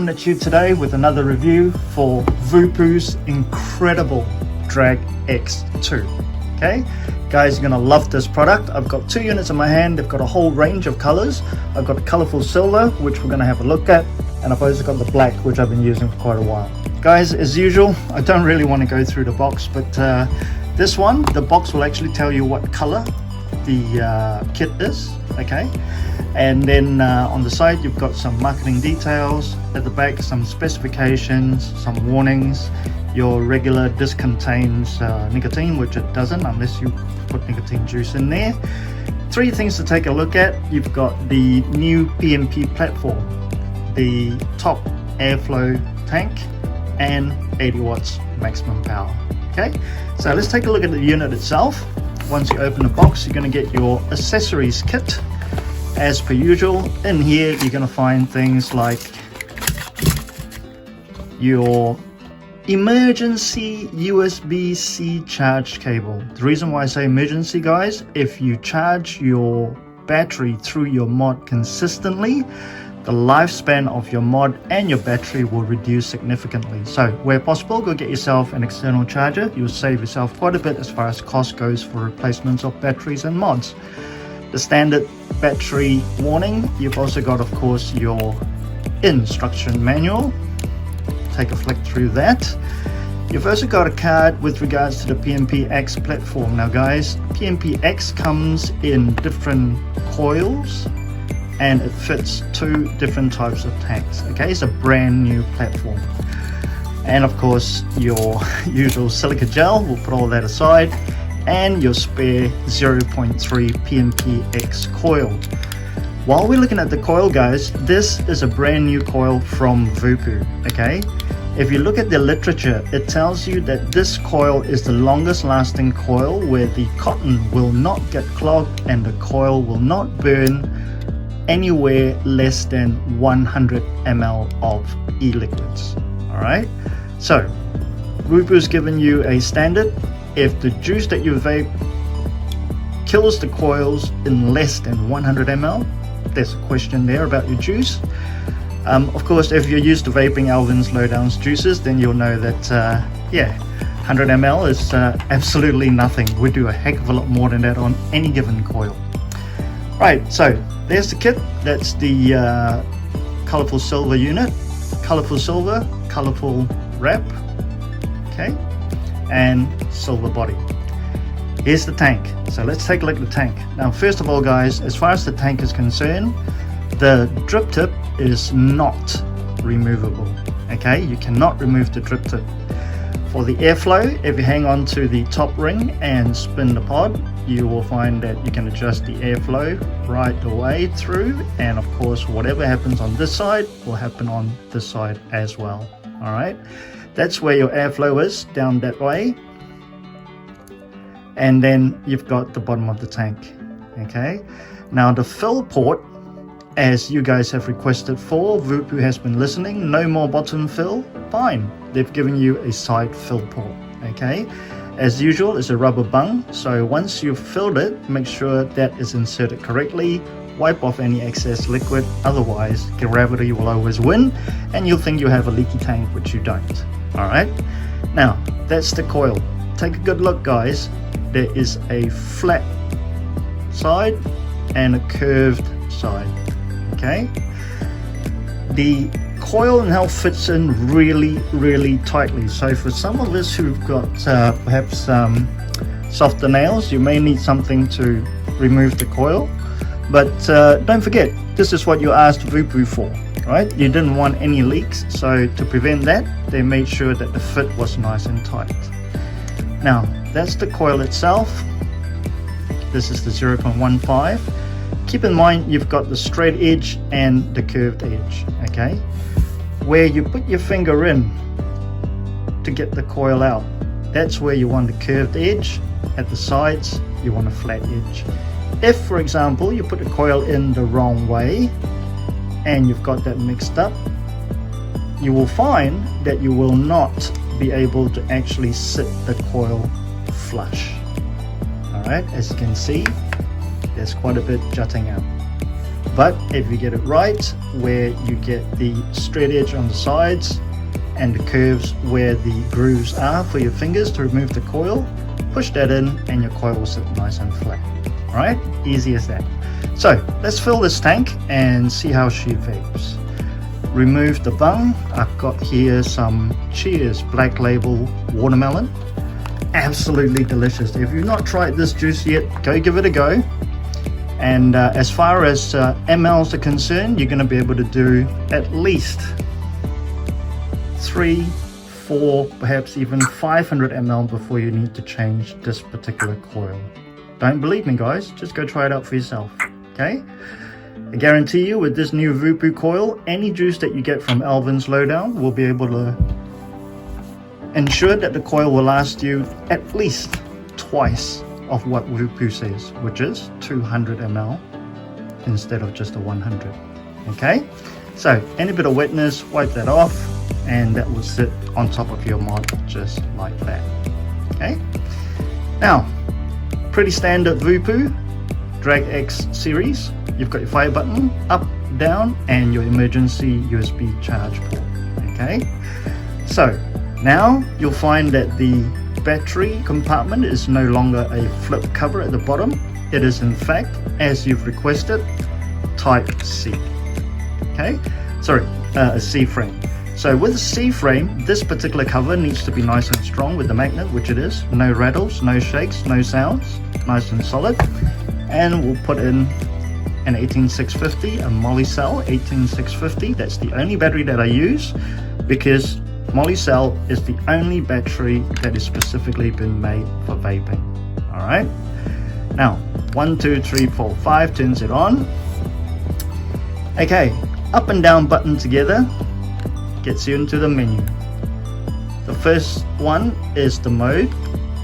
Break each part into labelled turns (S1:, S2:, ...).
S1: coming at you today with another review for Voopoo's incredible Drag X2. Okay, guys, you're gonna love this product. I've got two units in my hand. They've got a whole range of colors. I've got colorful silver, which we're gonna have a look at, and I've also got the black, which I've been using for quite a while. Guys, as usual, I don't really want to go through the box, but this one, the box will actually tell you what color the kit is. Okay, and then on the side you've got some marketing details, at the back some specifications, some warnings. Your regular disc contains nicotine, which it doesn't unless you put nicotine juice in there. Three things to take a look at. You've got the new PMP platform, the top airflow tank, and 80 watts maximum power. Okay, so let's take a look at the unit itself. Once you open the box, you're going to get your accessories kit. As per usual, in here you're going to find things like your emergency USB-C charge cable. The reason why I say emergency, guys, if you charge your battery through your mod consistently, the lifespan of your mod and your battery will reduce significantly. So where possible, go get yourself an external charger. You'll save yourself quite a bit as far as cost goes for replacements of batteries and mods. The standard battery warning. You've also got, of course, your instruction manual. Take a flick through that. You've also got a card with regards to the PMP X platform. Now guys, PMP X comes in different coils and it fits two different types of tanks. Okay, it's a brand new platform. And of course your usual silica gel, we'll put all that aside, and your spare 0.3 PMP X coil. While we're looking at the coil, guys, this is a brand new coil from Voopoo. Okay, if you look at the literature, it tells you that this coil is the longest lasting coil, where the cotton will not get clogged and the coil will not burn anywhere less than 100 ml of e-liquids. All right, so Voopoo's given you a standard. If the juice that you vape kills the coils in less than 100 ml, there's a question there about your juice. Of course, if you're used to vaping Alvin's Lowdowns juices, then you'll know that yeah, 100 ml is absolutely nothing. We do a heck of a lot more than that on any given coil. Right, so there's the kit. That's the colorful silver unit, colorful silver, colorful wrap, okay, and silver body. Here's the tank. So let's take a look at the tank. Now, first of all, guys, as far as the tank is concerned, the drip tip is not removable. Okay, you cannot remove the drip tip. For the airflow, if you hang on to the top ring and spin the pod, you will find that you can adjust the airflow right the way through, and of course whatever happens on this side will happen on this side as well. All right, that's where your airflow is, down that way. And then you've got the bottom of the tank. Okay, now the fill port, as you guys have requested for, Voopoo has been listening. No more bottom fill, fine, they've given you a side fill port. Okay, as usual, it's a rubber bung, so once you've filled it, make sure that is inserted correctly. Wipe off any excess liquid, otherwise gravity will always win and you'll think you have a leaky tank, which you don't. All right, now that's the coil. Take a good look, guys. There is a flat side and a curved side. Okay, the coil now fits in really tightly. So for some of us who've got perhaps softer nails, you may need something to remove the coil. But don't forget, this is what you asked Voopoo for, right? You didn't want any leaks, so to prevent that, they made sure that the fit was nice and tight. Now, that's the coil itself. This is the 0.15. Keep in mind, you've got the straight edge and the curved edge, okay? Where you put your finger in to get the coil out, that's where you want the curved edge. At the sides, you want a flat edge. If, for example, you put the coil in the wrong way and you've got that mixed up, you will find that you will not be able to actually sit the coil flush. All right, as you can see, there's quite a bit jutting out. But if you get it right, where you get the straight edge on the sides and the curves where the grooves are for your fingers to remove the coil, push that in and your coil will sit nice and flat. Alright, easy as that. So let's fill this tank and see how she vapes. Remove the bung. I've got here some Cheers Black Label watermelon. Absolutely delicious. If you've not tried this juice yet, go give it a go. And as far as mLs are concerned, you're going to be able to do at least 3, 4, perhaps even 500 ml before you need to change this particular coil. Don't believe me, guys, just go try it out for yourself. Okay, I guarantee you with this new Voopoo coil, any juice that you get from Alvin's Lowdown will be able to ensure that the coil will last you at least twice of what Voopoo says, which is 200 ml instead of just a 100. Okay, so any bit of wetness, wipe that off and that will sit on top of your mod just like that. Okay, now pretty standard Voopoo Drag X series. You've got your fire button, up, down, and your emergency USB charge port. Okay, so now you'll find that the battery compartment is no longer a flip cover at the bottom. It is in fact, as you've requested, type C. Okay, sorry, a C frame. So with a C frame, this particular cover needs to be nice and strong with the magnet, which it is. No rattles, no shakes, no sounds, nice and solid. And we'll put in an 18650, a Molicel 18650. That's the only battery that I use because Molicel is the only battery that has specifically been made for vaping. Alright, now 1, 2, 3, 4, 5 turns it on. Okay, up and down button together gets you into the menu. The first one is the mode.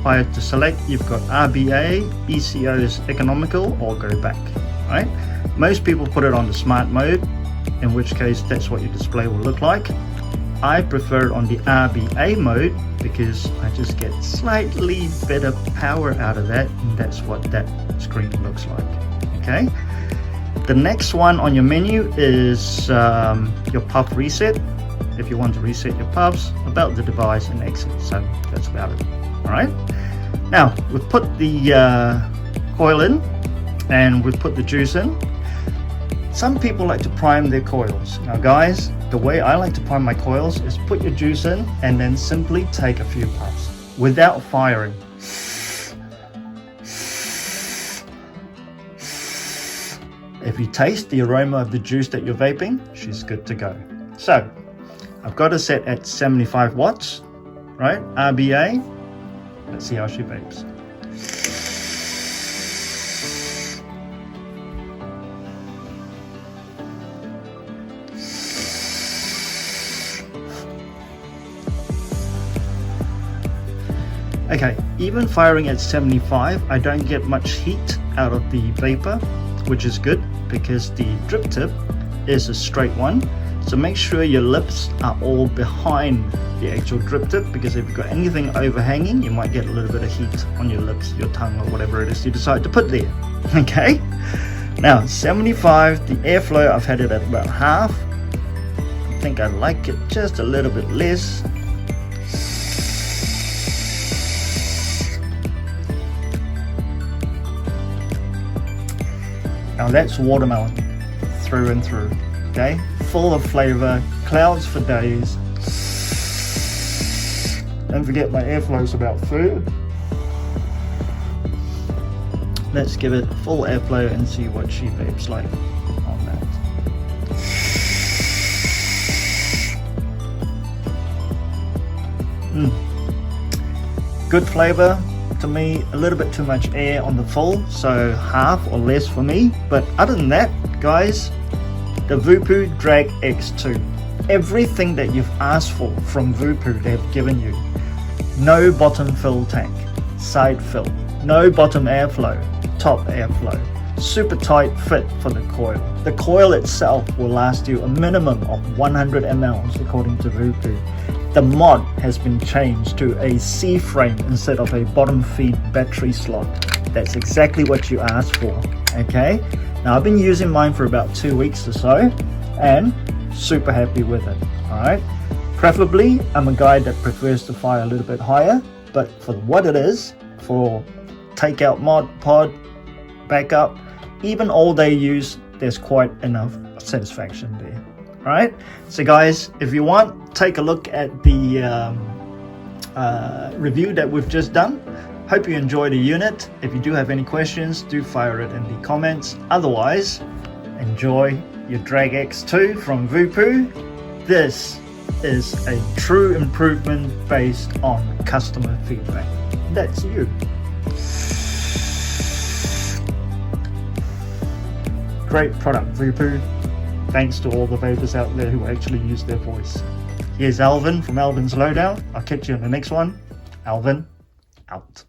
S1: Prior to select, you've got RBA, ECO is economical, or go back. Right? Most people put it on the smart mode, in which case that's what your display will look like. I prefer it on the RBA mode because I just get slightly better power out of that, and that's what that screen looks like. Okay. The next one on your menu is your puff reset. If you want to reset your puffs, about the device and exit. So that's about it. Alright, now we've put the coil in and we've put the juice in. Some people like to prime their coils. Now guys, the way I like to prime my coils is put your juice in and then simply take a few puffs without firing. If you taste the aroma of the juice that you're vaping, she's good to go. So I've got it set at 75 watts, right? RBA. Let's see how she vapes. Okay, even firing at 75, I don't get much heat out of the vapor, which is good because the drip tip is a straight one. So make sure your lips are all behind the actual drip tip, because if you've got anything overhanging, you might get a little bit of heat on your lips, your tongue, or whatever it is you decide to put there. Okay, now 75, the airflow, I've had it at about half. I think I like it just a little bit less. Now that's watermelon through and through. Okay, full of flavor, clouds for days. Don't forget my airflow's about food. Let's give it full airflow and see what she vapes like on that. Good flavor. To me, a little bit too much air on the full, so half or less for me. But other than that, guys, the Voopoo Drag X2, everything that you've asked for from Voopoo they've given you. No bottom fill tank, side fill, no bottom airflow, top airflow, super tight fit for the coil. The coil itself will last you a minimum of 100 ml according to Voopoo. The mod has been changed to a C frame instead of a bottom feed battery slot. That's exactly what you asked for, okay? Now I've been using mine for about 2 weeks or so and super happy with it. Alright, preferably I'm a guy that prefers the fire a little bit higher, but for what it is, for takeout mod pod, backup, even all day use, there's quite enough satisfaction there. Alright, so guys, if you want, take a look at the review that we've just done. Hope you enjoyed the unit. If you do have any questions, do fire it in the comments. Otherwise, enjoy your Drag X2 from Voopoo. This is a true improvement based on customer feedback. That's you. Great product, Voopoo. Thanks to all the vapors out there who actually use their voice. Here's Alvin from Alvin's Lowdown. I'll catch you on the next one. Alvin, out.